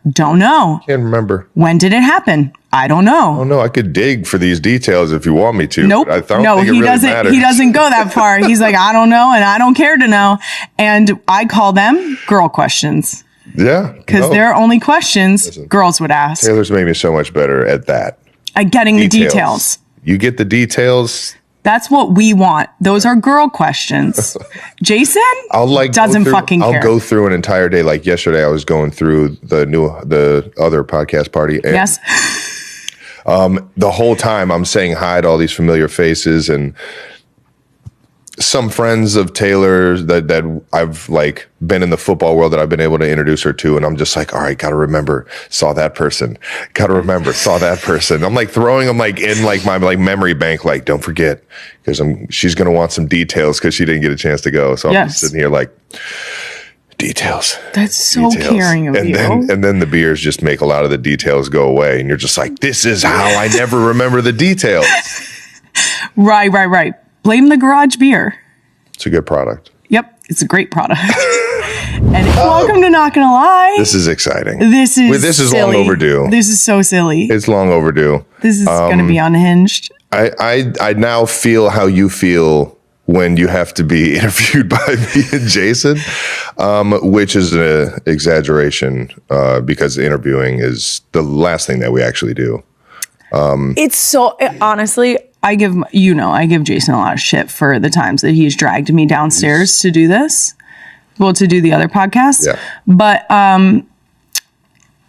Don't know. Can't remember. When did it happen? I don't know. Oh no, I could dig for these details if you want me to. Nope. He doesn't go that far. He's like, I don't know, and I don't care to know. And I call them girl questions. Yeah. Because they're only questions girls would ask. Taylor's made me so much better at that. At getting the details. You get the details. That's what we want. Those are girl questions. Jason doesn't fucking care. I'll go through an entire day. Like yesterday, I was going through the other podcast party. And, yes. The whole time I'm saying hi to all these familiar faces and some friends of Taylor's that I've like been in the football world that I've been able to introduce her to. And I'm just like, all right, got to remember, saw that person. Got to remember, saw that person. I'm like throwing them like in like my like memory bank, like don't forget, because she's going to want some details because she didn't get a chance to go. So I'm just sitting here like details. That's so caring of you. And then the beers just make a lot of the details go away. And you're just like, this is how I never remember the details. Right. Blame the garage beer. It's a good product. Yep, it's a great product. And welcome to Not Gonna Lie. This is exciting. This is long overdue. This is so silly. It's long overdue. This is going to be unhinged. I now feel how you feel when you have to be interviewed by me and Jason, which is an exaggeration because interviewing is the last thing that we actually do. It's so, honestly, I give Jason a lot of shit for the times that he's dragged me downstairs to do this. Well, to do the other podcast. Yeah. But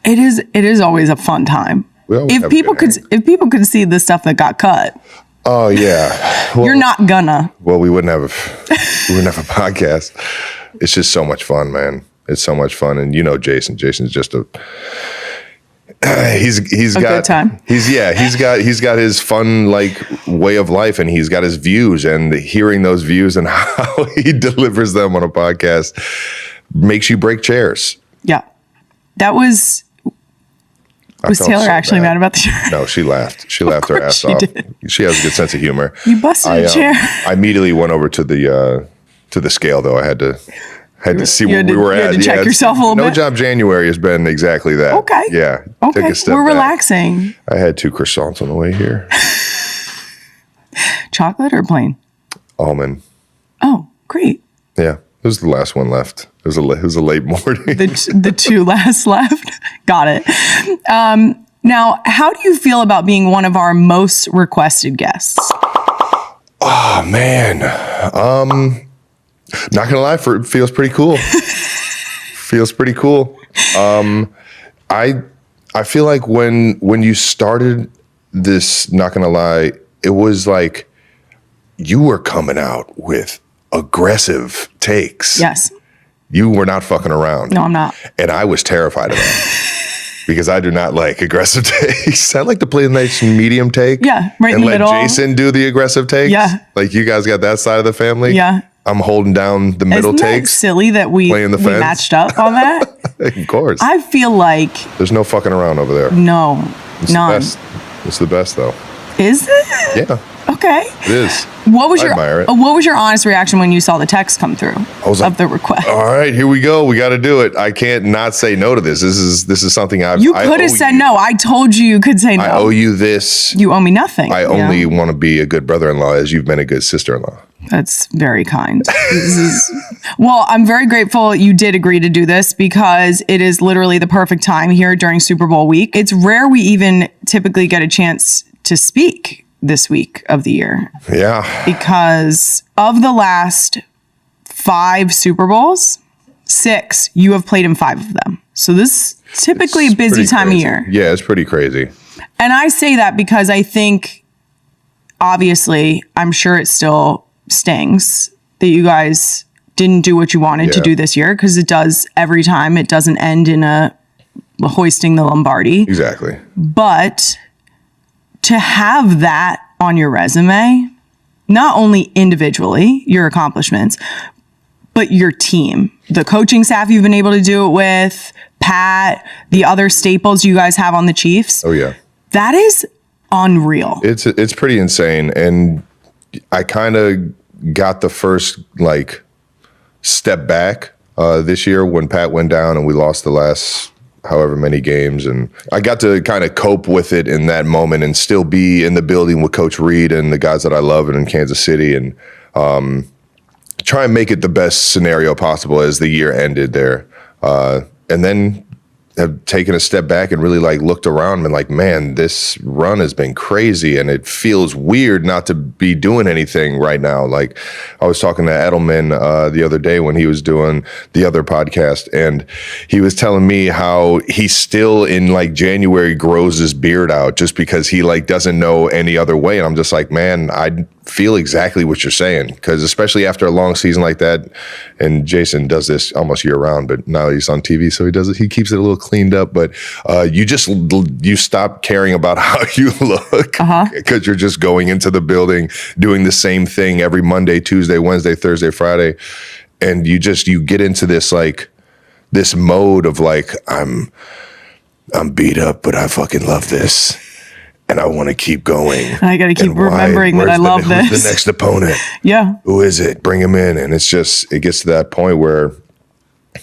it is always a fun time. If people could see the stuff that got cut. Oh yeah. Well, you're not gonna. Well, we wouldn't have a podcast. It's just so much fun, man. It's so much fun. And Jason. Jason's just he's got good time. He's got his fun like way of life, and he's got his views, and hearing those views and how he delivers them on a podcast makes you break chairs. Yeah. That was Taylor actually mad about the chair? No, she laughed. She laughed her ass off. She has a good sense of humor. You busted a chair. I immediately went over to the scale though. I had to see where we were at. You had to check yourself a little bit. No Job January has been exactly that. Okay. Yeah. Okay. Take a step We're back. relaxing. I had 2 croissants on the way here. Chocolate or plain? Almond. Oh, great. Yeah. It was the last one left. It was a late morning. The 2 last left. Got it. Now, how do you feel about being one of our most requested guests? Oh, man. Not gonna lie, it feels pretty cool. Feels pretty cool. I feel like when you started this, not gonna lie, it was like you were coming out with aggressive takes. Yes. You were not fucking around. No, I'm not. And I was terrified of that. Because I do not like aggressive takes. I like to play a nice medium take. Yeah, right in the middle. And let Jason do the aggressive takes. Yeah. Like you guys got that side of the family. Yeah. I'm holding down the middle takes. Isn't that silly that we matched up on that? Of course. I feel like... There's no fucking around over there. No, none. It's the best though. Is it? Yeah. Okay. It is. What was your honest reaction when you saw the text come through of the request? All right, here we go. We got to do it. I can't not say no to this. This is something You could have said no. I told you could say no. I owe you this. You owe me nothing. I only want to be a good brother-in-law as you've been a good sister-in-law. That's very kind. Well, I'm very grateful you did agree to do this because it is literally the perfect time here during Super Bowl week. It's rare we even typically get a chance to speak this week of the year. Yeah. Because of the last 5 Super Bowls, 6, you have played in 5 of them. So this is typically a busy time of year. Yeah, it's pretty crazy. And I say that because I think, obviously, I'm sure it still stings that you guys didn't do what you wanted to do this year, because it does every time. It doesn't end in a hoisting the Lombardi. Exactly. But to have that on your resume, not only individually, your accomplishments, but your team, the coaching staff you've been able to do it with, Pat, the other staples you guys have on the Chiefs. Oh, yeah. That is unreal. It's pretty insane. And I kind of got the first step back this year when Pat went down and we lost the last however many games. And I got to kind of cope with it in that moment and still be in the building with Coach Reed and the guys that I love in Kansas City, and try and make it the best scenario possible as the year ended there. And then have taken a step back and really like looked around and like, man, this run has been crazy and it feels weird not to be doing anything right now. Like I was talking to Edelman the other day when he was doing the other podcast, and he was telling me how he still in like January grows his beard out just because he like doesn't know any other way. And I'm just like, man, I feel exactly what you're saying, because especially after a long season like that, and Jason does this almost year round, but now he's on TV, so he keeps it a little cleaned up. But you stop caring about how you look because you're just going into the building doing the same thing every Monday, Tuesday, Wednesday, Thursday, Friday, and you get into this like this mode of like, I'm beat up, but I fucking love this. And I want to keep going. I got to keep remembering that I love this. Who's the next opponent? Yeah. Who is it? Bring him in. And it gets to that point where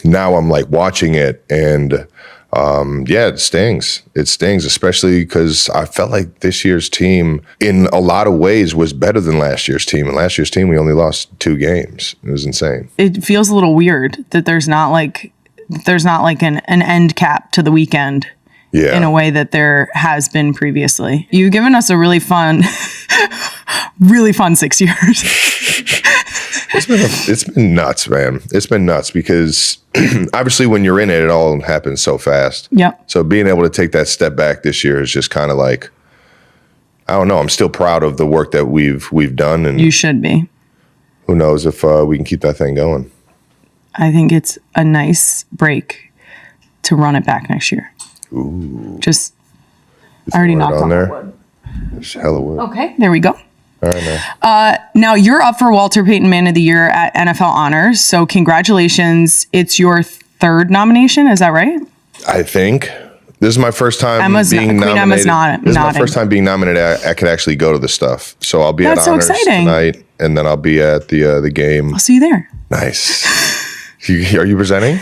now I'm like watching it, and it stings. It stings, especially because I felt like this year's team in a lot of ways was better than last year's team. And last year's team, we only lost 2 games. It was insane. It feels a little weird that there's not like an end cap to the weekend. Yeah. In a way that there has been previously. You've given us a really fun 6 years. It's been nuts, man. It's been nuts because obviously when you're in it, it all happens so fast. Yep. So being able to take that step back this year is just kind of like, I don't know. I'm still proud of the work that we've done, and you should be. Who knows if we can keep that thing going. I think it's a nice break to run it back next year. Ooh. I already knocked on there. wood. There's hella wood. Okay, there we go. All right, now you're up for Walter Payton Man of the Year at NFL Honors, so congratulations. It's your 3rd nomination, is that right? I think. This is my first time being nominated. Queen Emma's this is my first time being nominated. I could actually go to the stuff. So I'll be at Honors tonight, and then I'll be at the game. I'll see you there. Nice. Are you presenting?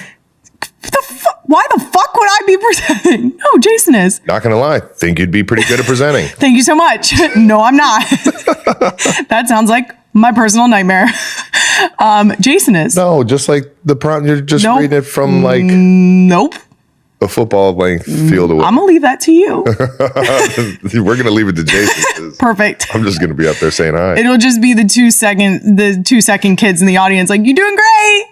Why the fuck would I be presenting? No, Jason is. Not gonna lie, think you'd be pretty good at presenting. Thank you so much. No, I'm not. That sounds like my personal nightmare. Jason is. No, just like the prompt, you're just reading it from like a football length field away. I'm gonna leave that to you. We're gonna leave it to Jason. Perfect. I'm just gonna be up there saying hi. It'll just be the 2-second kids in the audience like, you're doing great.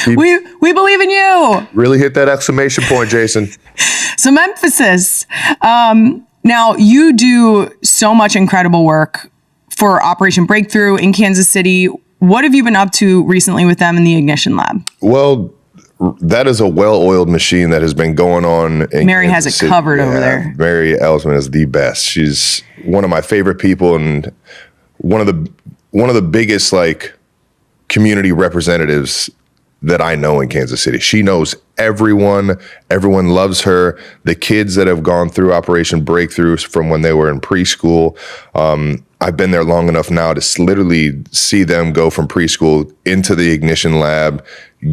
We believe in you. Really hit that exclamation point, Jason. Some emphasis. Now, you do so much incredible work for Operation Breakthrough in Kansas City. What have you been up to recently with them in the Ignition Lab? Well, that is a well-oiled machine that has been going on in Mary Kansas has it City. covered over there. Mary Ellsman is the best. She's one of my favorite people and one of the biggest like community representatives that I know in Kansas City. She knows everyone. Everyone loves her. The kids that have gone through Operation Breakthrough from when they were in preschool, I've been there long enough now to literally see them go from preschool into the Ignition Lab,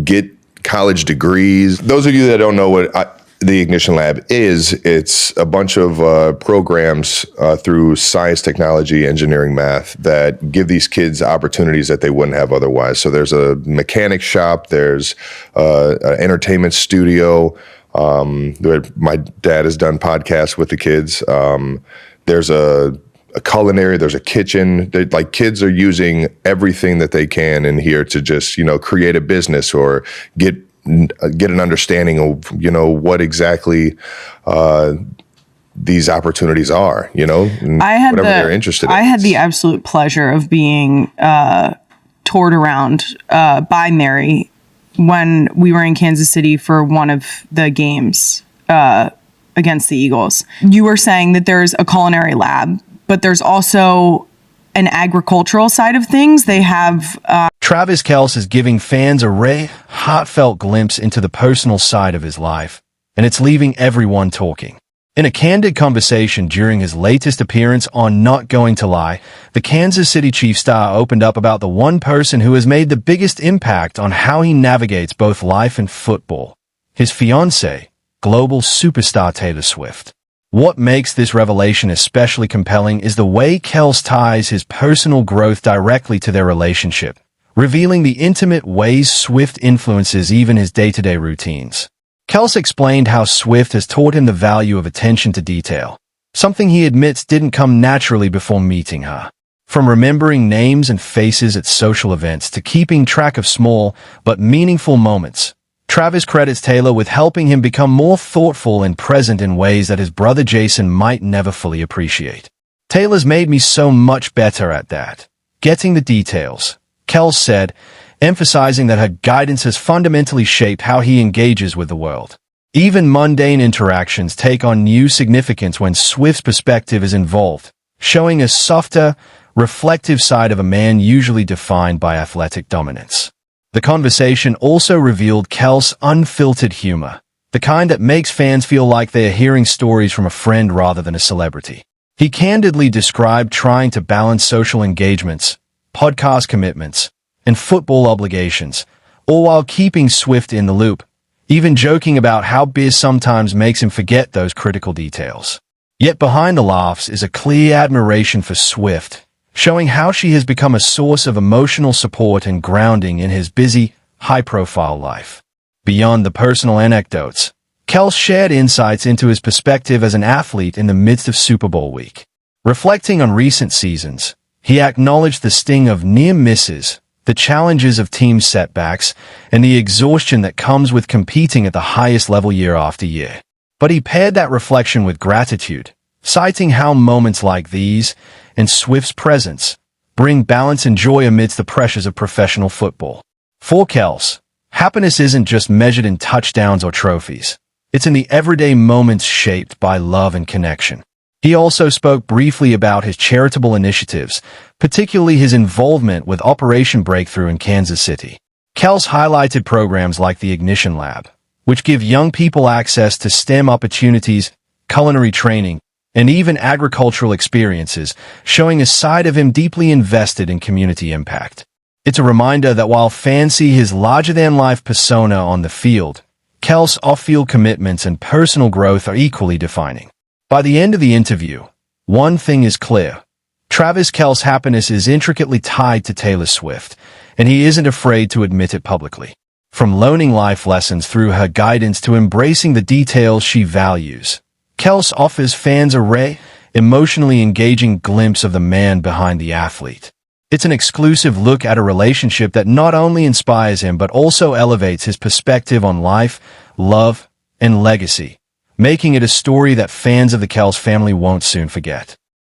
get college degrees. Those of you that don't know what the Ignition Lab is, it's a bunch of programs through science, technology, engineering, math that give these kids opportunities that they wouldn't have otherwise. So there's a mechanic shop, there's an entertainment studio. My dad has done podcasts with the kids. There's a culinary, there's a kitchen. Like kids are using everything that they can in here to just, create a business or get an understanding of, what exactly these opportunities are, whatever they're interested in. I had the absolute pleasure of being toured around by Mary when we were in Kansas City for one of the games against the Eagles. You were saying that there's a culinary lab, but there's also an agricultural side of things. They have Travis Kelce is giving fans a rare, heartfelt glimpse into the personal side of his life, and it's leaving everyone talking. In a candid conversation during his latest appearance on Not Going to Lie, the Kansas City Chiefs star opened up about the one person who has made the biggest impact on how he navigates both life and football, his fiancée, global superstar Taylor Swift. What makes this revelation especially compelling is the way Kelce ties his personal growth directly to their relationship, revealing the intimate ways Swift influences even his day-to-day routines. Kelce explained how Swift has taught him the value of attention to detail, something he admits didn't come naturally before meeting her. From remembering names and faces at social events to keeping track of small but meaningful moments, Travis credits Taylor with helping him become more thoughtful and present in ways that his brother Jason might never fully appreciate. "Taylor's made me so much better at that. Getting the details," Kelce said, emphasizing that her guidance has fundamentally shaped how he engages with the world. Even mundane interactions take on new significance when Swift's perspective is involved, showing a softer, reflective side of a man usually defined by athletic dominance. The conversation also revealed Kelce's unfiltered humor, the kind that makes fans feel like they are hearing stories from a friend rather than a celebrity. He candidly described trying to balance social engagements, podcast commitments, and football obligations, all while keeping Swift in the loop, even joking about how biz sometimes makes him forget those critical details. Yet behind the laughs is a clear admiration for Swift, showing how she has become a source of emotional support and grounding in his busy, high-profile life. Beyond the personal anecdotes, Kelce shared insights into his perspective as an athlete in the midst of Super Bowl week. Reflecting on recent seasons, he acknowledged the sting of near misses, the challenges of team setbacks, and the exhaustion that comes with competing at the highest level year after year. But he paired that reflection with gratitude, citing how moments like these, and Swift's presence, bring balance and joy amidst the pressures of professional football. For Kelce, happiness isn't just measured in touchdowns or trophies. It's in the everyday moments shaped by love and connection. He also spoke briefly about his charitable initiatives, particularly his involvement with Operation Breakthrough in Kansas City. Kelce highlighted programs like the Ignition Lab, which give young people access to STEM opportunities, culinary training, and even agricultural experiences, showing a side of him deeply invested in community impact. It's a reminder that while fans see his larger-than-life persona on the field, Kelce's off-field commitments and personal growth are equally defining. By the end of the interview, one thing is clear. Travis Kelce's happiness is intricately tied to Taylor Swift, and he isn't afraid to admit it publicly. From learning life lessons through her guidance to embracing the details she values, Kelce offers fans a rare, emotionally engaging glimpse of the man behind the athlete. It's an exclusive look at a relationship that not only inspires him but also elevates his perspective on life, love, and legacy, making it a story that fans of the Kelce family won't soon forget.